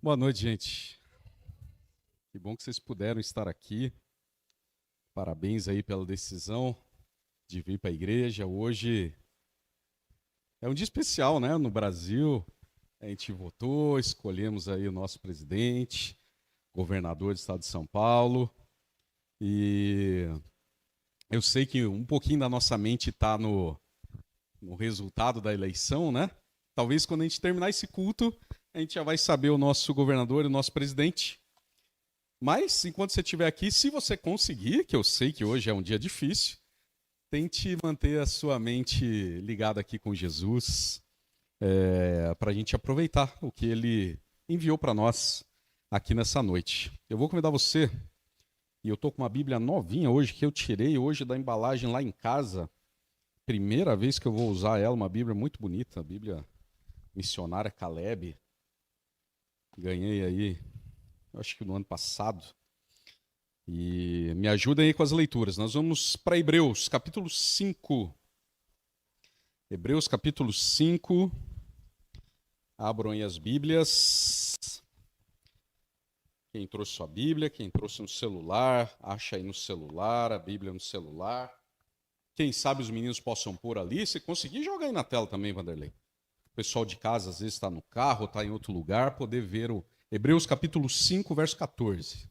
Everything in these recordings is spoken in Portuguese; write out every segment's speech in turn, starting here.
Boa noite, gente. Que bom que vocês puderam estar aqui. Parabéns aí pela decisão de vir para a igreja. Hoje é um dia especial, né? No Brasil, a gente votou, escolhemos aí o nosso presidente, governador do estado de São Paulo. E eu sei que um pouquinho da nossa mente está no resultado da eleição, né? Talvez quando a gente terminar esse culto, a gente já vai saber o nosso governador e o nosso presidente. Mas, enquanto você estiver aqui, se você conseguir, que eu sei que hoje é um dia difícil, tente manter a sua mente ligada aqui com Jesus, para a gente aproveitar o que ele enviou para nós aqui nessa noite. Eu vou convidar você, e eu estou com uma Bíblia novinha hoje, que eu tirei hoje da embalagem lá em casa. Primeira vez que eu vou usar ela, uma Bíblia muito bonita, a Bíblia Missionária Caleb. Ganhei aí, acho que no ano passado. E me ajudem aí com as leituras. Nós vamos para Hebreus, capítulo 5. Hebreus, capítulo 5. Abram aí as Bíblias. Quem trouxe sua Bíblia, quem trouxe no celular, acha aí no celular, a Bíblia no celular. Quem sabe os meninos possam pôr ali. Se conseguir, joga aí na tela também, Vanderlei. O pessoal de casa às vezes está no carro, está em outro lugar, poder ver o Hebreus capítulo 5, verso 14.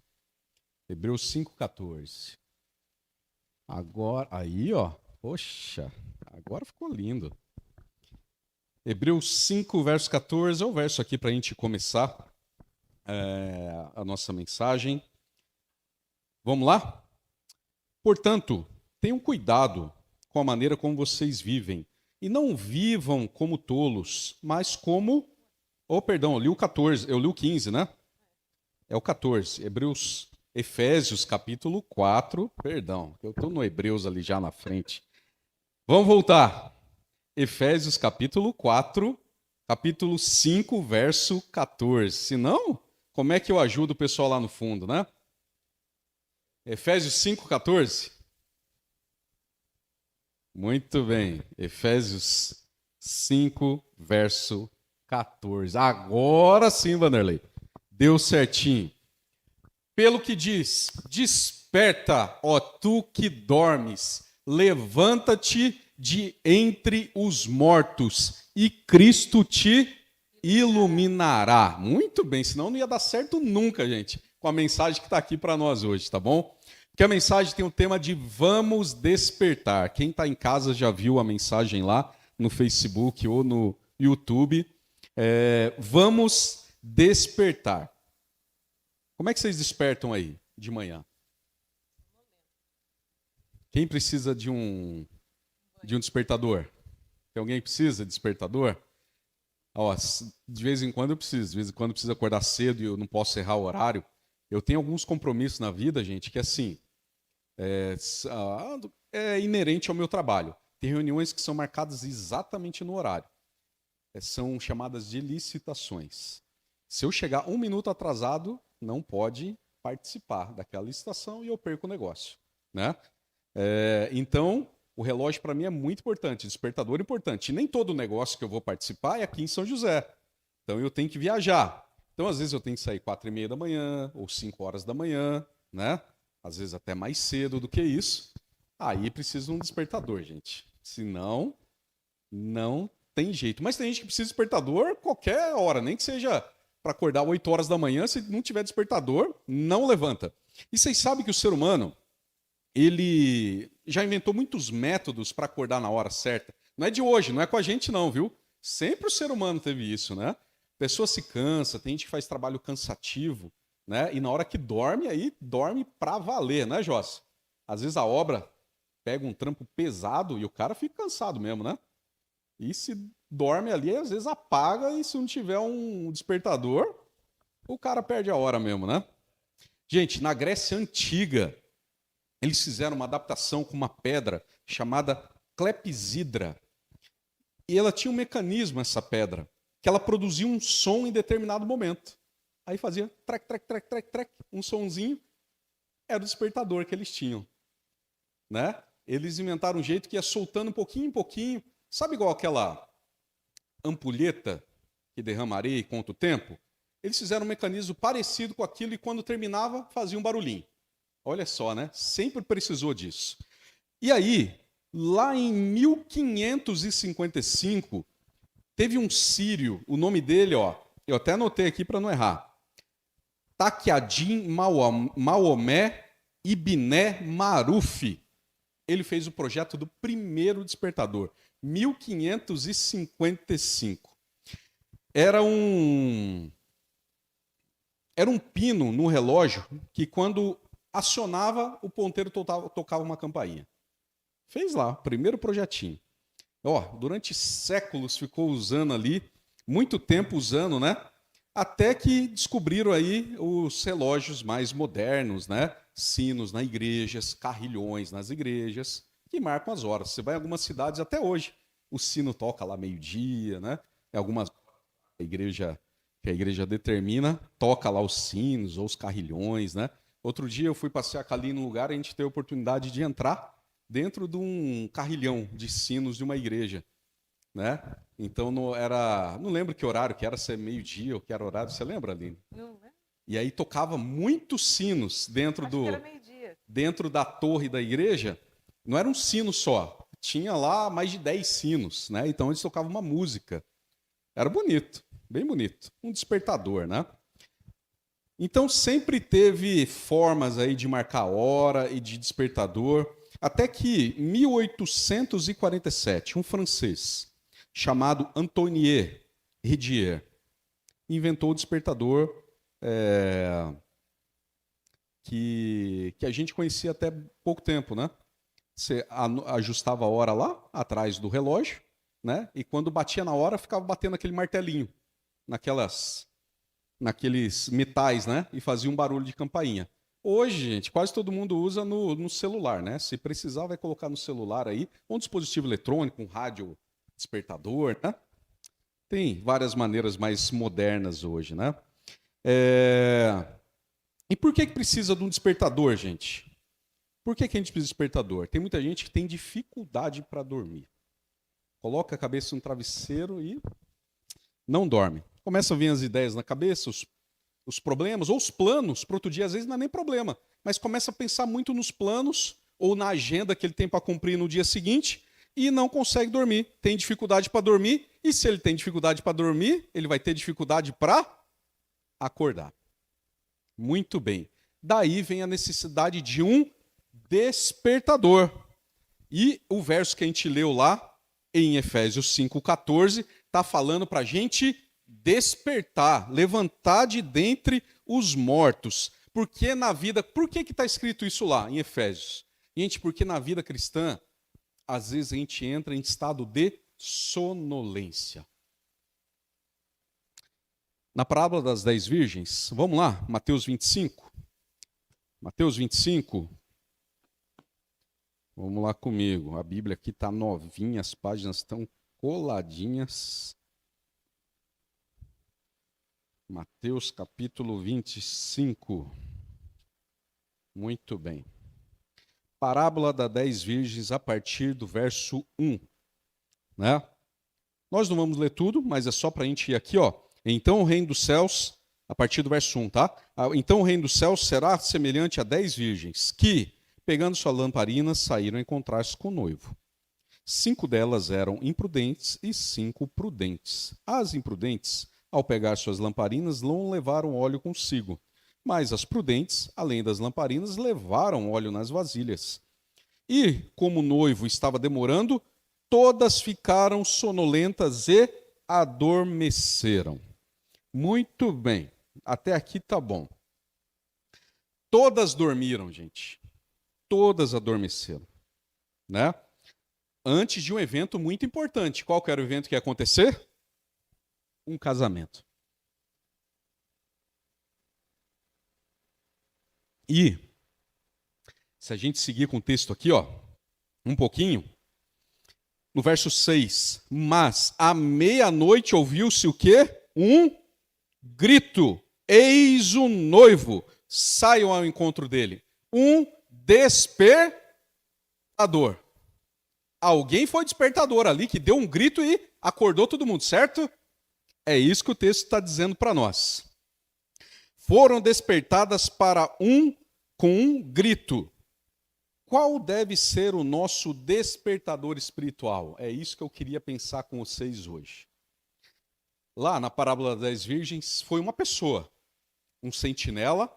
Hebreus 5, 14. Agora, aí ó, poxa, agora ficou lindo. Hebreus 5, verso 14, é o verso aqui para a gente começar a nossa mensagem. Vamos lá? Portanto, tenham cuidado com a maneira como vocês vivem, e não vivam como tolos, mas como... Oh, perdão, eu li o 14, eu li o 15, né? É o 14, Efésios, capítulo 4, perdão, eu estou no Hebreus ali já na frente. Vamos voltar. Efésios, capítulo 4, capítulo 5, verso 14. Se não, como é que eu ajudo o pessoal lá no fundo, né? Efésios 5, 14. Muito bem, Efésios 5, verso 14. Agora sim, Vanderlei. Deu certinho. Pelo que diz, desperta, ó tu que dormes, levanta-te de entre os mortos e Cristo te iluminará. Muito bem, senão não ia dar certo nunca, gente, com a mensagem que está aqui para nós hoje, tá bom? Porque a mensagem tem o tema de vamos despertar. Quem está em casa já viu a mensagem lá no Facebook ou no YouTube. Vamos despertar. Como é que vocês despertam aí de manhã? Quem precisa de um despertador? Tem alguém que precisa de despertador? Ó, de vez em quando eu preciso. De vez em quando eu preciso acordar cedo e eu não posso errar o horário. Eu tenho alguns compromissos na vida, gente, que assim, é inerente ao meu trabalho. Tem reuniões que são marcadas exatamente no horário. São chamadas de licitações. Se eu chegar 1 minuto atrasado, não pode participar daquela licitação e eu perco o negócio, né? Então, o relógio para mim é muito importante, despertador é importante. E nem todo negócio que eu vou participar é aqui em São José. Então, eu tenho que viajar. Então, às vezes, eu tenho que sair 4:30 da manhã ou 5 horas da manhã, né? Às vezes, até mais cedo do que isso. Aí, precisa de um despertador, gente. Senão, não tem jeito. Mas tem gente que precisa de despertador qualquer hora, nem que seja para acordar 8 horas da manhã, se não tiver despertador, não levanta. E vocês sabem que o ser humano, ele já inventou muitos métodos para acordar na hora certa. Não é de hoje, não é com a gente não, viu? Sempre o ser humano teve isso, né? A pessoa se cansa, tem gente que faz trabalho cansativo, né? E na hora que dorme, aí dorme pra valer, né, Joss? Às vezes a obra pega um trampo pesado e o cara fica cansado mesmo, né? E se dorme ali, às vezes apaga e se não tiver um despertador, o cara perde a hora mesmo, né? Gente, na Grécia Antiga, eles fizeram uma adaptação com uma pedra chamada clepsidra. E ela tinha um mecanismo, essa pedra, que ela produzia um som em determinado momento. Aí fazia trec, trec, trec, trec, trec, um sonzinho. Era o despertador que eles tinham, né? Eles inventaram um jeito que ia soltando um pouquinho em pouquinho. Sabe igual aquela ampulheta que derrama areia e conta o tempo? eles fizeram um mecanismo parecido com aquilo e quando terminava, fazia um barulhinho. Olha só, né? Sempre precisou disso. E aí, lá em 1555, teve um sírio, o nome dele, ó, eu até anotei aqui para não errar. Taqi-ad-Din Maomé Ibné Maruf. Ele fez o projeto do primeiro despertador, 1555. Era um pino no relógio que quando acionava, o ponteiro tocava uma campainha. Fez lá, primeiro projetinho. Ó, durante séculos ficou usando ali, muito tempo usando, né? Até que descobriram aí os relógios mais modernos, né? Sinos nas igrejas, carrilhões nas igrejas, que marcam as horas. Você vai em algumas cidades até hoje, o sino toca lá meio-dia, né? Em algumas que a igreja determina, toca lá os sinos ou os carrilhões, né? Outro dia eu fui passear ali num lugar e a gente teve a oportunidade de entrar dentro de um carrilhão de sinos de uma igreja, né? Então não lembro que horário que era, se é meio-dia ou que era horário, você lembra, Aline? Não, né? E aí tocava muitos sinos dentro Acho que era meio-dia. dentro da torre da igreja. Não era um sino só, tinha lá mais de 10 sinos, né? Então eles tocavam uma música. Era bonito, bem bonito, um despertador, né? Então sempre teve formas aí de marcar hora e de despertador, até que em 1847, um francês chamado Antoine Ridier inventou o despertador que a gente conhecia até pouco tempo, né? Você ajustava a hora lá atrás do relógio, né? E quando batia na hora, ficava batendo aquele martelinho naqueles metais, né? E fazia um barulho de campainha. Hoje, gente, quase todo mundo usa no celular, né? Se precisar, vai colocar no celular aí, um dispositivo eletrônico, um rádio despertador, né? Tem várias maneiras mais modernas hoje, né? E por que precisa de um despertador, gente? Por que a gente precisa de despertador? Tem muita gente que tem dificuldade para dormir. Coloca a cabeça no travesseiro e não dorme. Começa a vir as ideias na cabeça, os problemas, ou os planos, para outro dia, às vezes não é nem problema, mas começa a pensar muito nos planos ou na agenda que ele tem para cumprir no dia seguinte e não consegue dormir. Tem dificuldade para dormir, e se ele tem dificuldade para dormir, ele vai ter dificuldade para acordar. Muito bem. Daí vem a necessidade de um despertador. E o verso que a gente leu lá, em Efésios 5,14, está falando para a gente despertar, levantar de dentre os mortos. Por que está escrito isso lá em Efésios? Gente, porque na vida cristã, às vezes a gente entra em estado de sonolência. Na parábola das 10 virgens, vamos lá, Mateus 25. Mateus 25. Vamos lá comigo. A Bíblia aqui está novinha, as páginas estão coladinhas. Mateus capítulo 25. Muito bem. Parábola das 10 virgens a partir do verso 1. Né? Nós não vamos ler tudo, mas é só para a gente ir aqui, ó. Então o reino dos céus, a partir do verso 1, tá? Então o reino dos céus será semelhante a 10 virgens, que, pegando suas lamparinas, saíram a encontrar-se com o noivo. 5 delas eram imprudentes e 5 prudentes. As imprudentes, ao pegar suas lamparinas, não levaram óleo consigo. Mas as prudentes, além das lamparinas, levaram óleo nas vasilhas. E, como o noivo estava demorando, todas ficaram sonolentas e adormeceram. Muito bem. Até aqui tá bom. Todas dormiram, gente. Todas adormeceram. Né? Antes de um evento muito importante. Qual que era o evento que ia acontecer? Um casamento. E, se a gente seguir com o texto aqui, ó, um pouquinho, no verso 6, mas à meia-noite ouviu-se o quê? Um grito, eis o noivo, saiam ao encontro dele. Um despertador. Alguém foi despertador ali, que deu um grito e acordou todo mundo, certo? É isso que o texto está dizendo para nós. foram despertadas com um grito. Qual deve ser o nosso despertador espiritual? É isso que eu queria pensar com vocês hoje. Lá na parábola das virgens, foi uma pessoa, um sentinela,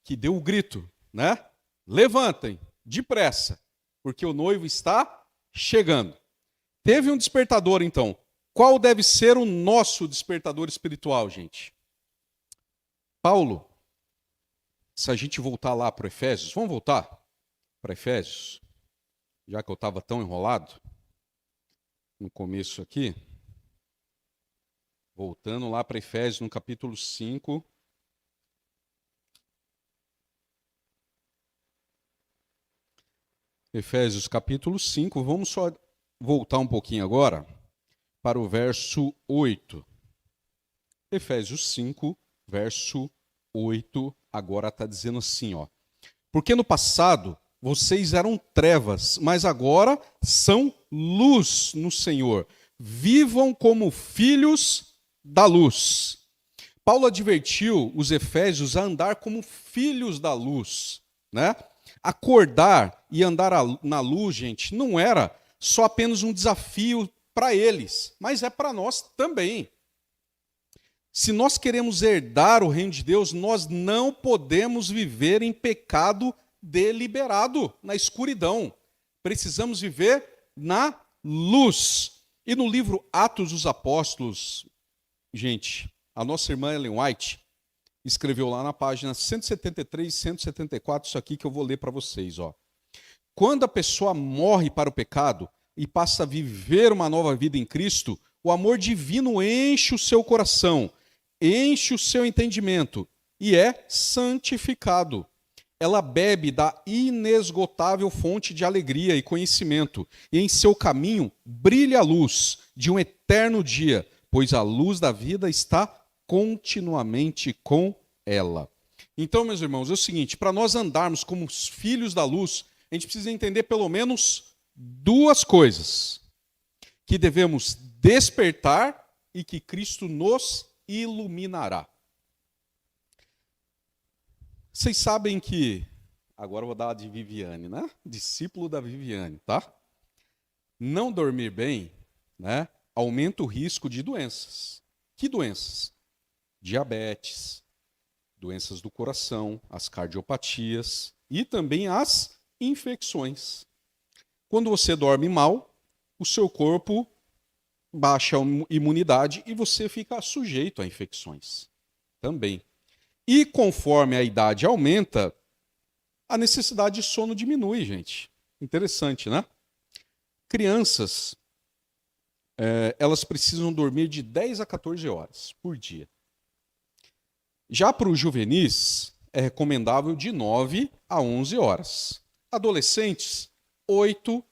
que deu o grito, né? Levantem, depressa, porque o noivo está chegando. Teve um despertador, então. Qual deve ser o nosso despertador espiritual, gente? Paulo, se a gente voltar lá para Efésios, vamos voltar para Efésios, já que eu estava tão enrolado no começo aqui. Voltando lá para Efésios, no capítulo 5. Efésios, capítulo 5. Vamos só voltar um pouquinho agora para o verso 8. Efésios 5, verso 8, agora está dizendo assim, ó. Porque no passado vocês eram trevas, mas agora são luz no Senhor. Vivam como filhos da luz. Paulo advertiu os efésios a andar como filhos da luz, né? Acordar e andar na luz, gente, não era só apenas um desafio para eles, mas é para nós também. Se nós queremos herdar o reino de Deus, nós não podemos viver em pecado deliberado, na escuridão. Precisamos viver na luz. E no livro Atos dos Apóstolos, gente, a nossa irmã Ellen White escreveu lá na página 173 e 174, isso aqui que eu vou ler para vocês, ó. Quando a pessoa morre para o pecado e passa a viver uma nova vida em Cristo, o amor divino enche o seu coração, enche o seu entendimento e é santificado. Ela bebe da inesgotável fonte de alegria e conhecimento, e em seu caminho brilha a luz de um eterno dia, pois a luz da vida está continuamente com ela. Então, meus irmãos, é o seguinte, para nós andarmos como os filhos da luz, a gente precisa entender pelo menos duas coisas: que devemos despertar e que Cristo nos iluminará. Vocês sabem que, agora eu vou dar a de Viviane, né? Discípulo da Viviane, tá? Não dormir bem, né, aumenta o risco de doenças. Que doenças? Diabetes, doenças do coração, as cardiopatias e também as infecções. Quando você dorme mal, o seu corpo baixa a imunidade e você fica sujeito a infecções também. E conforme a idade aumenta, a necessidade de sono diminui, gente. Interessante, né? Crianças, elas precisam dormir de 10 a 14 horas por dia. Já para os juvenis, é recomendável de 9 a 11 horas. Adolescentes, 8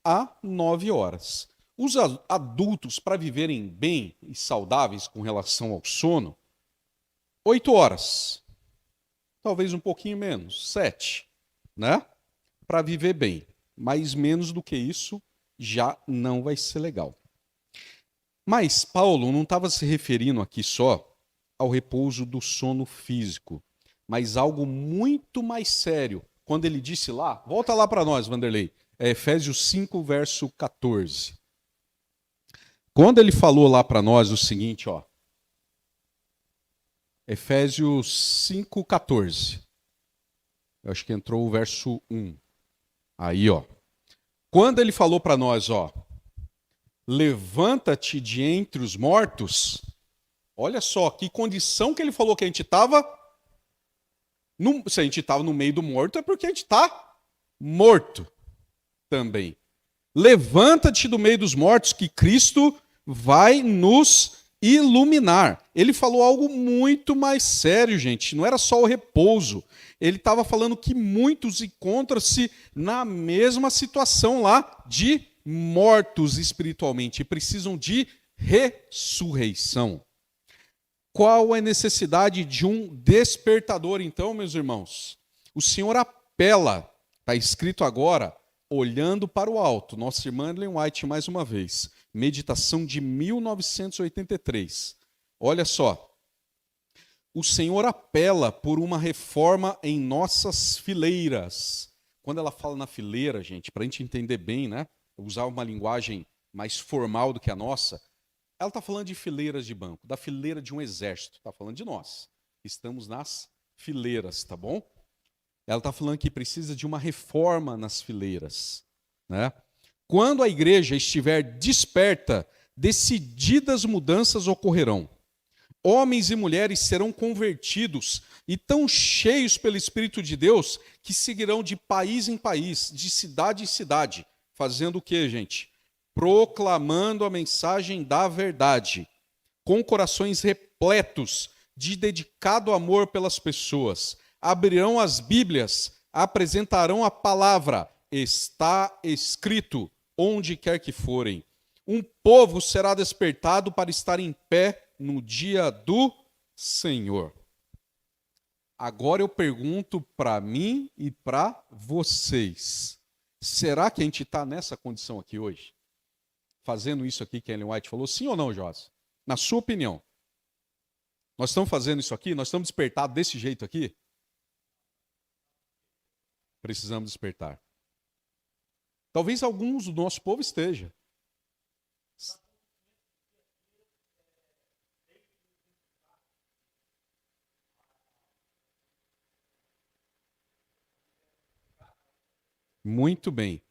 a 9 horas. Os adultos, para viverem bem e saudáveis com relação ao sono, 8 horas. Talvez um pouquinho menos, 7, né? Para viver bem. Mas menos do que isso já não vai ser legal. Mas Paulo não estava se referindo aqui só ao repouso do sono físico, mas algo muito mais sério. Quando ele disse lá, volta lá para nós, Vanderlei, Efésios 5, verso 14. Quando ele falou lá para nós o seguinte, ó, Efésios 5, 14. Eu acho que entrou o verso 1. Aí, ó. Quando ele falou para nós, ó, levanta-te de entre os mortos, olha só que condição que ele falou que a gente estava. Se a gente estava no meio do morto, é porque a gente está morto também. Levanta-te do meio dos mortos, que Cristo vai nos iluminar. Ele falou algo muito mais sério, gente. Não era só o repouso. Ele estava falando que muitos encontram-se na mesma situação lá de mortos espiritualmente e precisam de ressurreição. Qual é a necessidade de um despertador, então, meus irmãos? O Senhor apela, está escrito agora, olhando para o alto. Nossa irmã Ellen White, mais uma vez. Meditação de 1983. Olha só. o Senhor apela por uma reforma em nossas fileiras. Quando ela fala na fileira, gente, para a gente entender bem, né? Usar uma linguagem mais formal do que a nossa, ela está falando de fileiras de banco, da fileira de um exército. Está falando de nós. Estamos nas fileiras, tá bom? Ela está falando que precisa de uma reforma nas fileiras, né? Quando a igreja estiver desperta, decididas mudanças ocorrerão. Homens e mulheres serão convertidos e tão cheios pelo Espírito de Deus que seguirão de país em país, de cidade em cidade, fazendo o quê, gente? Proclamando a mensagem da verdade, com corações repletos de dedicado amor pelas pessoas. Abrirão as Bíblias, apresentarão a palavra, está escrito, onde quer que forem. Um povo será despertado para estar em pé no dia do Senhor. Agora eu pergunto para mim e para vocês. Será que a gente está nessa condição aqui hoje? Fazendo isso aqui que Ellen White falou? Sim ou não, Josi? Na sua opinião. Nós estamos fazendo isso aqui? Nós estamos despertados desse jeito aqui? Precisamos despertar. Talvez alguns do nosso povo esteja. Muito bem.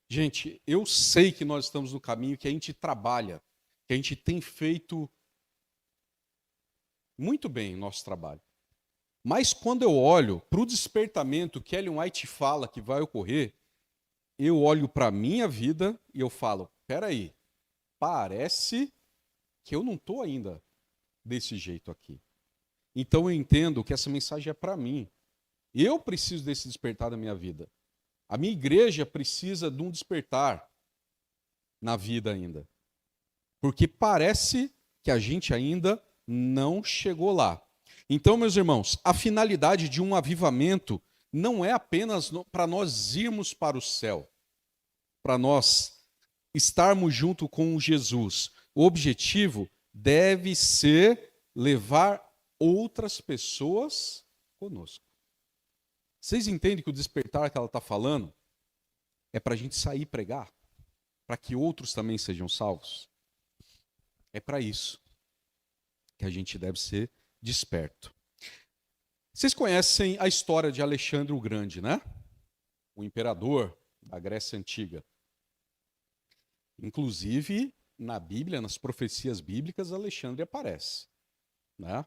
Gente, eu sei que nós estamos no caminho, que a gente trabalha, que a gente tem feito muito bem o nosso trabalho. Mas quando eu olho para o despertamento que Ellen White fala que vai ocorrer, eu olho para a minha vida e eu falo, peraí, parece que eu não estou ainda desse jeito aqui. Então eu entendo que essa mensagem é para mim. Eu preciso desse despertar da minha vida. A minha igreja precisa de um despertar na vida ainda. Porque parece que a gente ainda não chegou lá. Então, meus irmãos, a finalidade de um avivamento não é apenas para nós irmos para o céu, para nós estarmos junto com Jesus. O objetivo deve ser levar outras pessoas conosco. Vocês entendem que o despertar que ela está falando é para a gente sair e pregar? Para que outros também sejam salvos? É para isso que a gente deve ser desperto. Vocês conhecem a história de Alexandre o Grande, né? O imperador da Grécia Antiga. Inclusive, na Bíblia, nas profecias bíblicas, Alexandre aparece, né?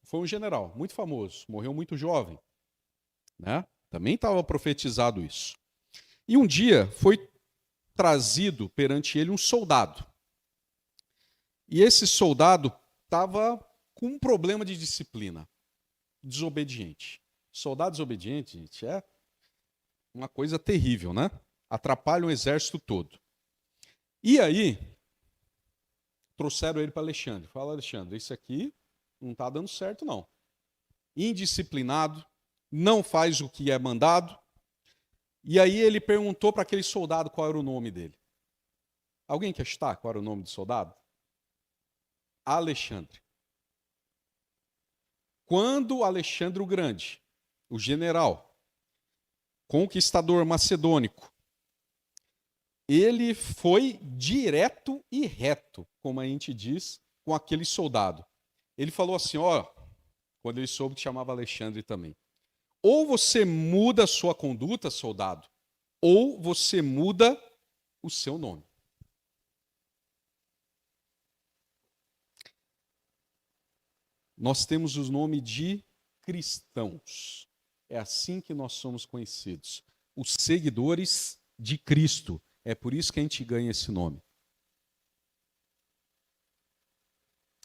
Foi um general muito famoso, morreu muito jovem, né? Também estava profetizado isso. E um dia foi trazido perante ele um soldado. E esse soldado estava com um problema de disciplina, desobediente. Soldado desobediente, gente, é uma coisa terrível, né? Atrapalha o exército todo. E aí, trouxeram ele para Alexandre. Fala, Alexandre, isso aqui não está dando certo, não. Indisciplinado, não faz o que é mandado. E aí ele perguntou para aquele soldado qual era o nome dele. Alguém quer chutar qual era o nome do soldado? Alexandre. Quando Alexandre o Grande, o general, conquistador macedônico, ele foi direto e reto, como a gente diz, com aquele soldado. Ele falou assim, ó, quando ele soube que chamava Alexandre também. Ou você muda a sua conduta, soldado, ou você muda o seu nome. Nós temos o nome de cristãos. É assim que nós somos conhecidos. Os seguidores de Cristo. É por isso que a gente ganha esse nome.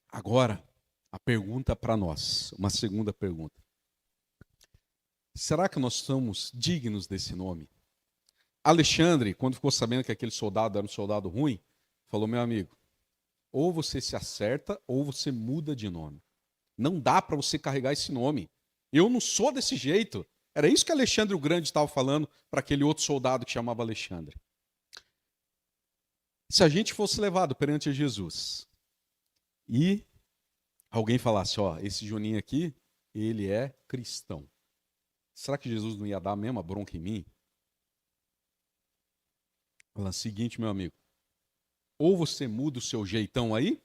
Agora, a pergunta para nós, uma segunda pergunta. Será que nós somos dignos desse nome? Alexandre, quando ficou sabendo que aquele soldado era um soldado ruim, falou, meu amigo, ou você se acerta ou você muda de nome. Não dá para você carregar esse nome. Eu não sou desse jeito. Era isso que Alexandre o Grande estava falando para aquele outro soldado que chamava Alexandre. Se a gente fosse levado perante Jesus e alguém falasse, ó, esse Juninho aqui, ele é cristão. Será que Jesus não ia dar a mesma bronca em mim? Falando, seguinte, meu amigo, ou você muda o seu jeitão aí,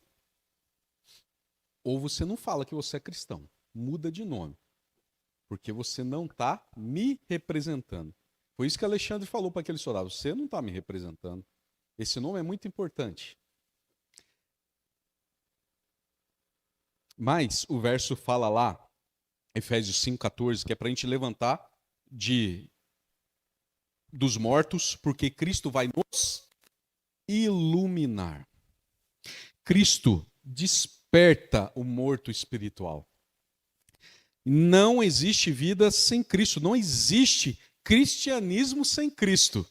ou você não fala que você é cristão. Muda de nome. Porque você não está me representando. Foi isso que Alexandre falou para aquele soldado. Você não está me representando. Esse nome é muito importante. Mas o verso fala lá, Efésios 5,14, que é para a gente levantar dos mortos, porque Cristo vai nos iluminar. Cristo desperta o morto espiritual. Não existe vida sem Cristo, não existe cristianismo sem Cristo.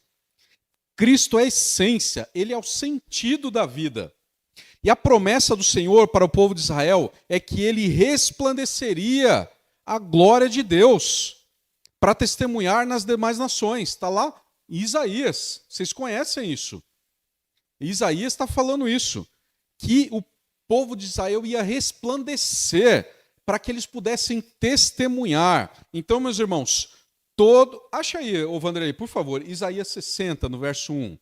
Cristo é a essência, ele é o sentido da vida. E a promessa do Senhor para o povo de Israel é que ele resplandeceria a glória de Deus para testemunhar nas demais nações. Está lá em Isaías, vocês conhecem isso. Isaías está falando isso, que o povo de Israel ia resplandecer para que eles pudessem testemunhar. Então, meus irmãos, acha aí, ô Vanderlei, por favor, Isaías 60, no verso 1.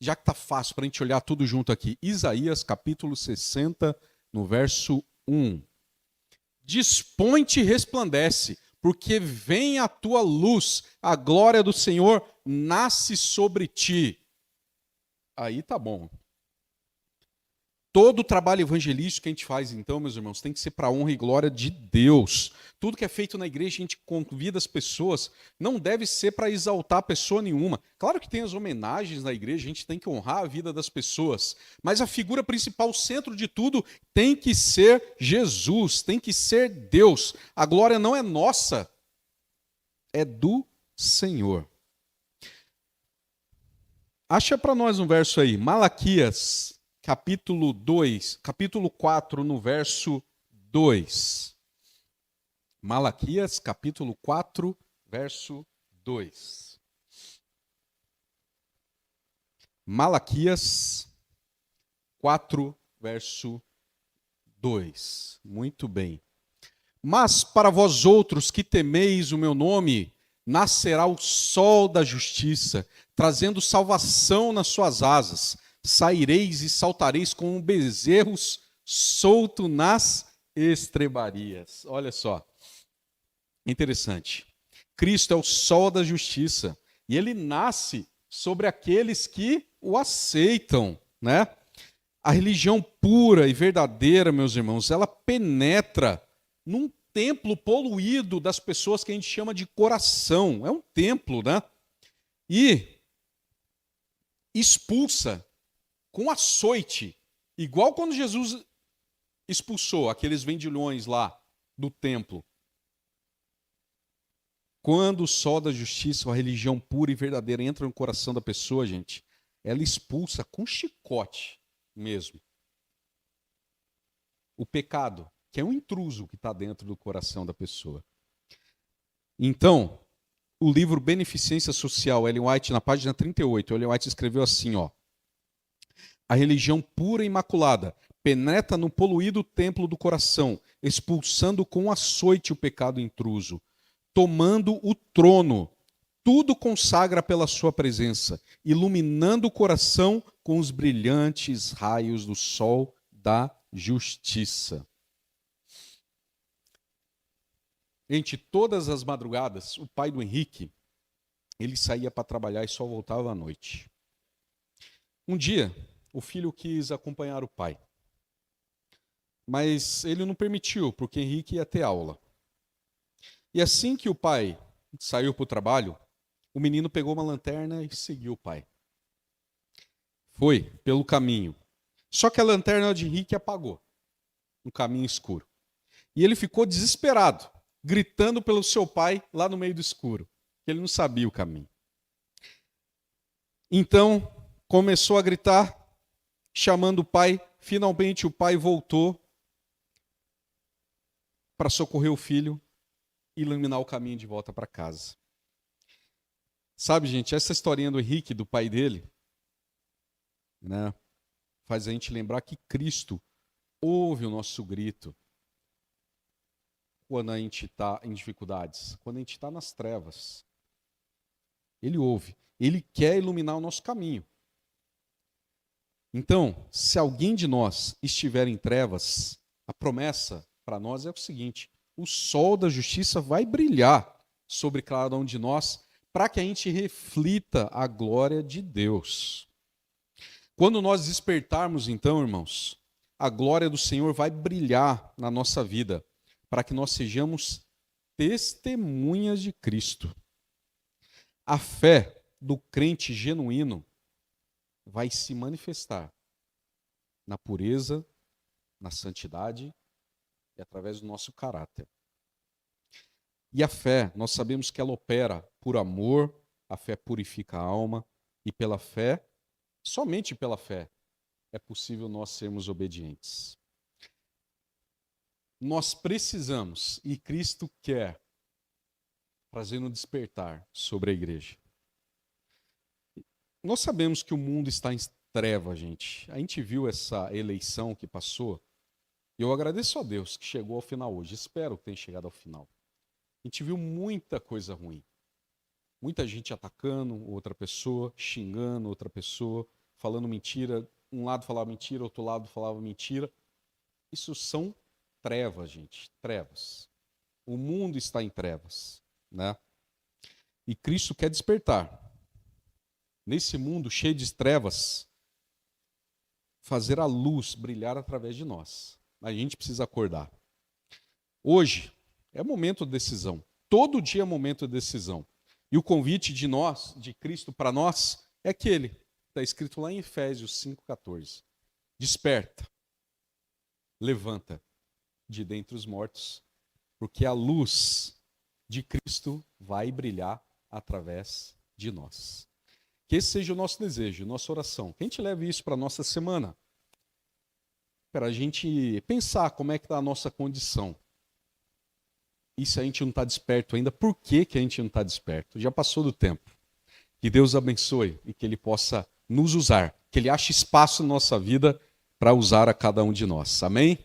Já que está fácil para a gente olhar tudo junto aqui. Isaías, capítulo 60, no verso 1. Dispõe-te e resplandece, porque vem a tua luz, a glória do Senhor nasce sobre ti. Aí tá bom. Todo o trabalho evangelístico que a gente faz, então, meus irmãos, tem que ser para a honra e glória de Deus. Tudo que é feito na igreja, a gente convida as pessoas, não deve ser para exaltar pessoa nenhuma. Claro que tem as homenagens na igreja, a gente tem que honrar a vida das pessoas, mas a figura principal, o centro de tudo, tem que ser Jesus, tem que ser Deus. A glória não é nossa, é do Senhor. Acha para nós um verso aí, Malaquias, capítulo 4, no verso 2. Malaquias, capítulo 4, verso 2. Malaquias 4, verso 2. Muito bem. Mas para vós outros que temeis o meu nome, nascerá o sol da justiça, trazendo salvação nas suas asas. Saireis e saltareis como bezerros solto nas estrebarias. Olha só, interessante. Cristo é o sol da justiça e ele nasce sobre aqueles que o aceitam, né? A religião pura e verdadeira, meus irmãos, ela penetra num templo poluído das pessoas que a gente chama de coração. É um templo, né? E expulsa com açoite, igual quando Jesus expulsou aqueles vendilhões lá do templo. Quando o sol da justiça, a religião pura e verdadeira entra no coração da pessoa, gente, ela expulsa com chicote mesmo o pecado, que é um intruso que está dentro do coração da pessoa. Então, o livro Beneficência Social, Ellen White, na página 38, Ellen White escreveu assim, ó: a religião pura e imaculada penetra no poluído templo do coração, expulsando com açoite o pecado intruso, tomando o trono, tudo consagra pela sua presença, iluminando o coração com os brilhantes raios do sol da justiça. Gente, todas as madrugadas, o pai do Henrique, ele saía para trabalhar e só voltava à noite. Um dia, o filho quis acompanhar o pai, mas ele não permitiu, porque Henrique ia ter aula. E assim que o pai saiu para o trabalho, o menino pegou uma lanterna e seguiu o pai. Foi pelo caminho. Só que a lanterna de Henrique apagou no caminho escuro. E ele ficou desesperado, gritando pelo seu pai lá no meio do escuro. Ele não sabia o caminho. Então, começou a gritar, chamando o pai. Finalmente o pai voltou para socorrer o filho e iluminar o caminho de volta para casa. Sabe, gente, essa historinha do Henrique, do pai dele, né, faz a gente lembrar que Cristo ouve o nosso grito quando a gente está em dificuldades? Quando a gente está nas trevas. Ele ouve. Ele quer iluminar o nosso caminho. Então, se alguém de nós estiver em trevas, a promessa para nós é o seguinte: o sol da justiça vai brilhar sobre cada um de nós para que a gente reflita a glória de Deus. Quando nós despertarmos, então, irmãos, a glória do Senhor vai brilhar na nossa vida para que nós sejamos testemunhas de Cristo. A fé do crente genuíno vai se manifestar na pureza, na santidade e através do nosso caráter. E a fé, nós sabemos que ela opera por amor, a fé purifica a alma, e pela fé, somente pela fé, é possível nós sermos obedientes. Nós precisamos, e Cristo quer, trazer um despertar sobre a igreja. Nós sabemos que o mundo está em treva, gente. A gente viu essa eleição que passou, e eu agradeço a Deus que chegou ao final hoje. Espero que tenha chegado ao final. A gente viu muita coisa ruim. Muita gente atacando outra pessoa, xingando outra pessoa, falando mentira. Um lado falava mentira, outro lado falava mentira. Isso são trevas, gente. Trevas. O mundo está em trevas, né? E Cristo quer despertar. Nesse mundo cheio de trevas, fazer a luz brilhar através de nós. A gente precisa acordar. Hoje é momento de decisão. Todo dia é momento de decisão. E o convite de nós, de Cristo para nós, é aquele. Está escrito lá em Efésios 5,14. Desperta, levanta de dentre os mortos, porque a luz de Cristo vai brilhar através de nós. Que esse seja o nosso desejo, nossa oração. Que a gente leve isso para a nossa semana. Para a gente pensar como é que está a nossa condição. E se a gente não está desperto ainda, por que a gente não está desperto? Já passou do tempo. Que Deus abençoe e que Ele possa nos usar. Que Ele ache espaço na nossa vida para usar a cada um de nós. Amém?